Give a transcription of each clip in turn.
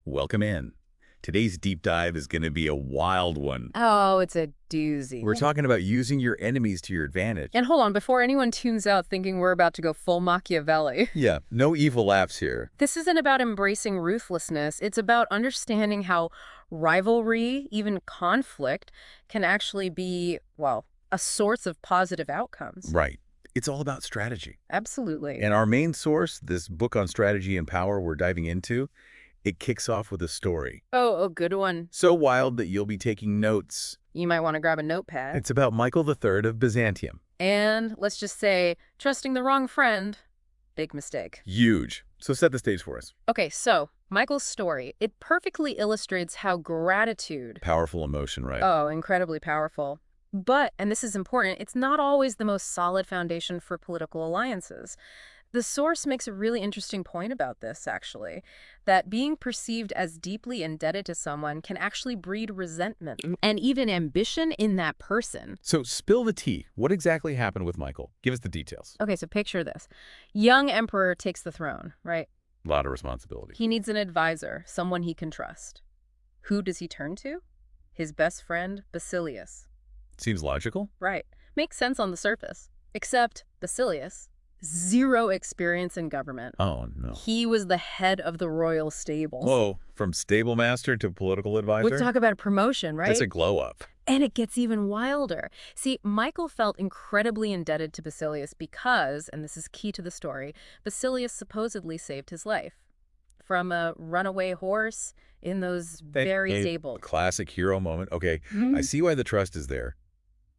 Welcome in. Today's deep dive is going to be a wild one. Oh, it's a doozy. We're talking about using your enemies to your advantage. And hold on, before anyone tunes out thinking we're about to go full Machiavelli. Yeah, no evil laughs here. This isn't about embracing ruthlessness. It's about understanding how rivalry, even conflict, can actually be, well, a source of positive outcomes. Right. It's all about strategy. Absolutely. And our main source, this book on strategy and power we're diving into, it kicks off with a story. Oh, a good one. So wild that you'll be taking notes. You might want to grab a notepad. It's about Michael III of Byzantium. And let's just say, trusting the wrong friend, big mistake. Huge. So set the stage for us. Okay, so Michael's story, it perfectly illustrates how gratitude... Powerful emotion, right? Oh, incredibly powerful. But, and this is important, it's not always the most solid foundation for political alliances. The source makes a really interesting point about this, actually, that being perceived as deeply indebted to someone can actually breed resentment and even ambition in that person. So spill the tea. What exactly happened with Michael? Give us the details. Okay, so picture this. Young emperor takes the throne, right? A lot of responsibility. He needs an advisor, someone he can trust. Who does he turn to? His best friend, Basilius. Seems logical. Right. Makes sense on the surface. Except Basilius, zero experience in government. Oh, no. He was the head of the royal stables. Whoa, from stable master to political advisor? Let's talk about a promotion, right? That's a glow up. And it gets even wilder. See, Michael felt incredibly indebted to Basilius because, and this is key to the story, Basilius supposedly saved his life. From a runaway horse in those very stables. Classic hero moment. Okay, I see why the trust is there.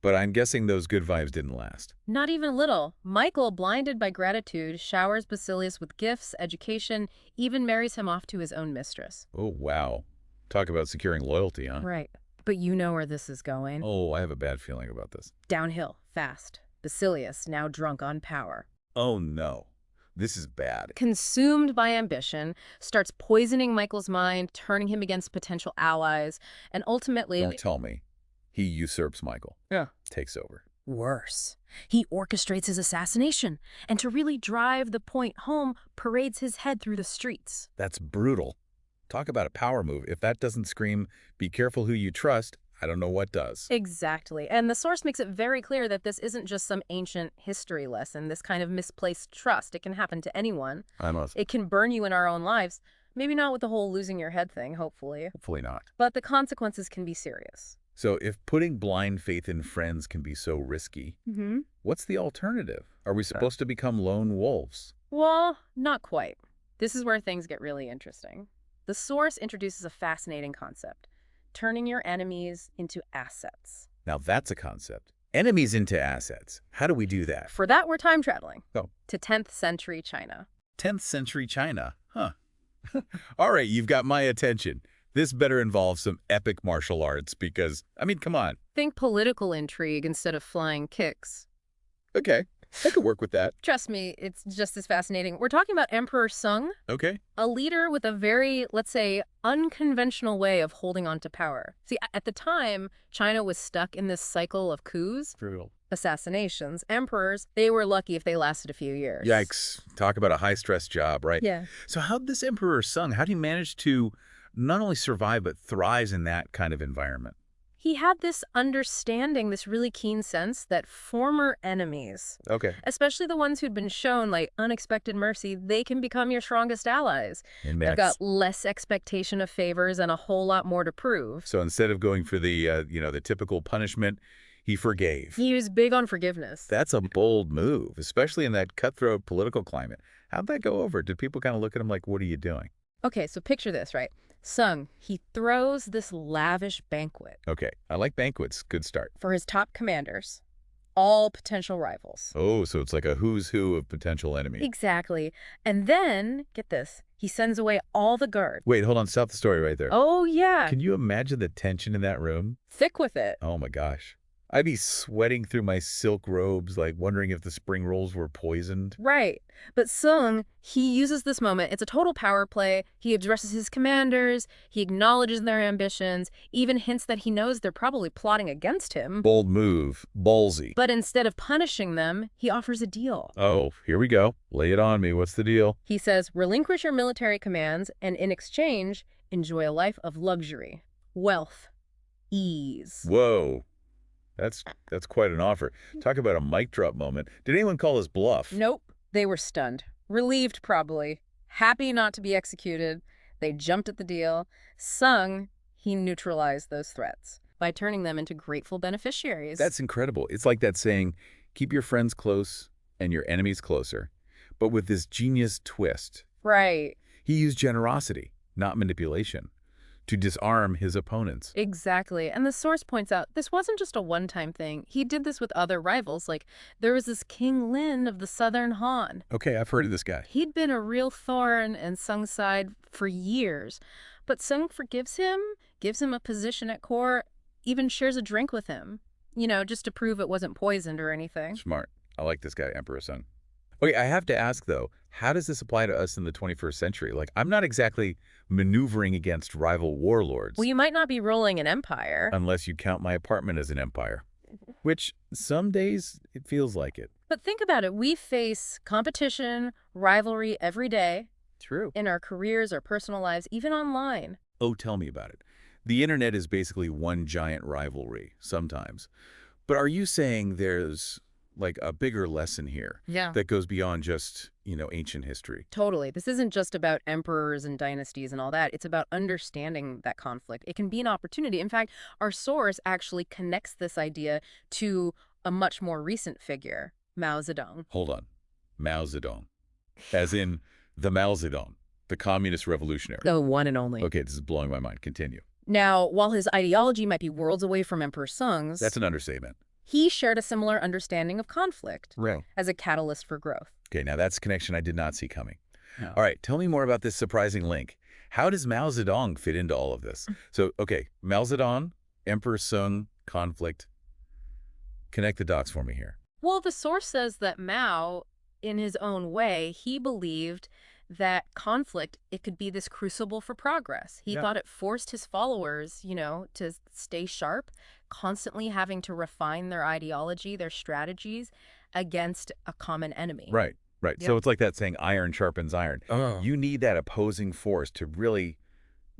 But I'm guessing those good vibes didn't last. Not even a little. Michael, blinded by gratitude, showers Basilius with gifts, education, even marries him off to his own mistress. Oh, wow. Talk about securing loyalty, huh? Right. But you know where this is going. Oh, I have a bad feeling about this. Downhill, fast. Basilius, now drunk on power. Oh, no. This is bad. Consumed by ambition, starts poisoning Michael's mind, turning him against potential allies, and ultimately... Don't tell me. He usurps Michael. Yeah. Takes over. Worse. He orchestrates his assassination, and to really drive the point home, parades his head through the streets. That's brutal. Talk about a power move. If that doesn't scream, be careful who you trust, I don't know what does. Exactly. And the source makes it very clear that this isn't just some ancient history lesson, this kind of misplaced trust. It can happen to anyone. It can burn you in our own lives. Maybe not with the whole losing your head thing, hopefully. Hopefully not. But the consequences can be serious. So if putting blind faith in friends can be so risky, what's the alternative? Are we supposed to become lone wolves? Well, not quite. This is where things get really interesting. The source introduces a fascinating concept, turning your enemies into assets. Now that's a concept. Enemies into assets. How do we do that? For that, we're time traveling. Oh. To 10th century China. 10th century China. Huh. All right, you've got my attention. This better involve some epic martial arts because, I mean, come on. Think political intrigue instead of flying kicks. Okay, I could work with that. Trust me, it's just as fascinating. We're talking about Emperor Sung, Okay. a leader with a very, let's say, unconventional way of holding on to power. See, at the time, China was stuck in this cycle of coups, Brutal. assassinations. Emperors, they were lucky if they lasted a few years. Yikes. Talk about a high-stress job, right? Yeah. So how'd this Emperor Sung, how'd he manage to not only survive but thrive in that kind of environment? He had this understanding, this really keen sense that former enemies, Okay. especially the ones who'd been shown like unexpected mercy, they can become your strongest allies. They've got less expectation of favors and a whole lot more to prove. So instead of going for the, the typical punishment, he forgave. He was big on forgiveness. That's a bold move, especially in that cutthroat political climate. How'd that go over? Did people kind of look at him like, what are you doing? Okay, so picture this, right? Sung, he throws this lavish banquet. Okay, I like banquets. Good start. For his top commanders, all potential rivals. Oh, so it's like a who's who of potential enemies. Exactly. And then, get this, he sends away all the guards. Wait, hold on. Stop the story right there. Oh, yeah. Can you imagine the tension in that room? Thick with it. Oh, my gosh. I'd be sweating through my silk robes, like wondering if the spring rolls were poisoned. Right. But Sung, he uses this moment. It's a total power play. He addresses his commanders. He acknowledges their ambitions, even hints that he knows they're probably plotting against him. Bold move. Ballsy. But instead of punishing them, he offers a deal. Oh, here we go. Lay it on me. What's the deal? He says, relinquish your military commands, and in exchange, enjoy a life of luxury, wealth, ease. Whoa, that's quite an offer. Talk about a mic drop moment. Did anyone call his bluff? Nope. They were stunned. Relieved, probably. Happy not to be executed. They jumped at the deal. Sung, he neutralized those threats by turning them into grateful beneficiaries. That's incredible. It's like that saying, keep your friends close and your enemies closer. But with this genius twist, right. he used generosity, not manipulation, to disarm his opponents. Exactly. And the source points out this wasn't just a one-time thing. He did this with other rivals. Like, there was this King Lin of the Southern Han. Okay, I've heard of this guy. He'd been a real thorn in Sung's side for years. But Sung forgives him, gives him a position at court, even shares a drink with him. You know, just to prove it wasn't poisoned or anything. Smart. I like this guy, Emperor Sung. Okay, I have to ask, though, how does this apply to us in the 21st century? Like, I'm not exactly maneuvering against rival warlords. Well, you might not be ruling an empire. Unless you count my apartment as an empire. Which, some days, it feels like it. But think about it. We face competition, rivalry every day. True. In our careers, our personal lives, even online. Oh, tell me about it. The internet is basically one giant rivalry, sometimes. But are you saying there's, like, a bigger lesson here that goes beyond just, ancient history? Totally. This isn't just about emperors and dynasties and all that. It's about understanding that conflict. It can be an opportunity. In fact, our source actually connects this idea to a much more recent figure, Mao Zedong. Hold on. Mao Zedong. As in the Mao Zedong, the communist revolutionary. The one and only. Okay, this is blowing my mind. Continue. Now, while his ideology might be worlds away from Emperor Sung's, That's an understatement. he shared a similar understanding of conflict Right. as a catalyst for growth. Okay, now that's a connection I did not see coming. No. All right, tell me more about this surprising link. How does Mao Zedong fit into all of this? So, okay, Mao Zedong, Emperor Sung, conflict. Connect the dots for me here. Well, the source says that Mao, in his own way, he believed that conflict, it could be this crucible for progress. He thought it forced his followers, to stay sharp, constantly having to refine their ideology, their strategies against a common enemy. Right, right. Yep. So it's like that saying, iron sharpens iron. Oh. You need that opposing force to really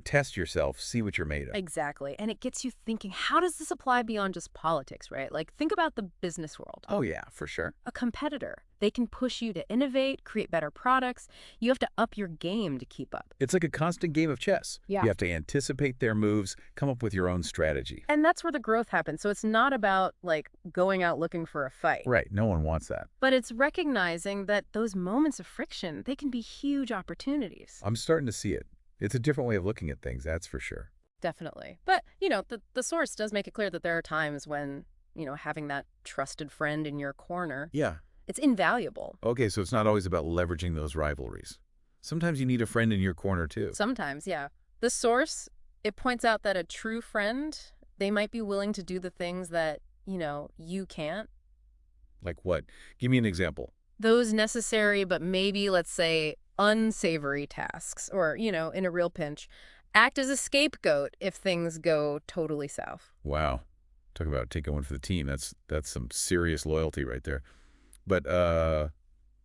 test yourself, see what you're made of. Exactly. And it gets you thinking, how does this apply beyond just politics, right? Like, think about the business world. Oh, yeah, for sure. A competitor, they can push you to innovate, create better products. You have to up your game to keep up. It's like a constant game of chess. Yeah. You have to anticipate their moves, come up with your own strategy. And that's where the growth happens. So it's not about, like, going out looking for a fight. Right, no one wants that. But it's recognizing that those moments of friction, they can be huge opportunities. I'm starting to see it. It's a different way of looking at things, that's for sure. Definitely. But, the source does make it clear that there are times when, having that trusted friend in your corner, Yeah. it's invaluable. Okay, so it's not always about leveraging those rivalries. Sometimes you need a friend in your corner, too. Sometimes, yeah. The source, it points out that a true friend, they might be willing to do the things that, you can't. Like what? Give me an example. Those necessary, but maybe, let's say, unsavory tasks, or, in a real pinch, act as a scapegoat if things go totally south. Wow. Talk about taking one for the team. That's some serious loyalty right there. But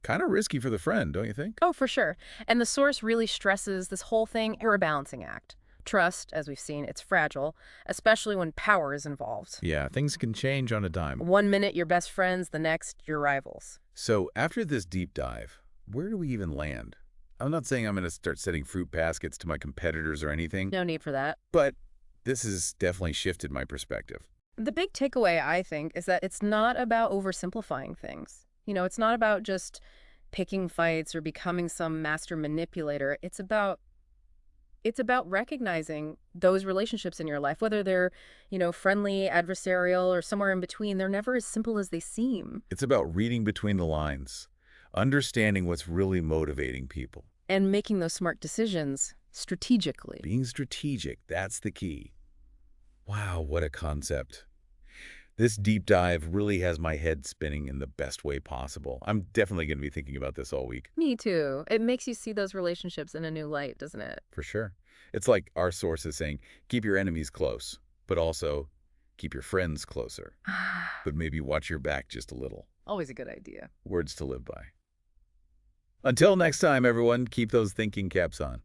kind of risky for the friend, don't you think? Oh, for sure. And the source really stresses this whole thing, a rebalancing act. Trust, as we've seen, it's fragile, especially when power is involved. Yeah, things can change on a dime. 1 minute, you're best friends, the next, you're rivals. So after this deep dive, where do we even land? I'm not saying I'm going to start setting fruit baskets to my competitors or anything, No need for that. but this has definitely shifted my perspective. The big takeaway, I think, is that it's not about oversimplifying things. It's not about just picking fights or becoming some master manipulator. It's about recognizing those relationships in your life, whether they're, friendly, adversarial, or somewhere in between. They're never as simple as they seem. It's about reading between the lines, understanding what's really motivating people. And making those smart decisions strategically. Being strategic, that's the key. Wow, what a concept. This deep dive really has my head spinning in the best way possible. I'm definitely going to be thinking about this all week. Me too. It makes you see those relationships in a new light, doesn't it? For sure. It's like our source is saying, keep your enemies close, but also keep your friends closer. But maybe watch your back just a little. Always a good idea. Words to live by. Until next time, everyone, keep those thinking caps on.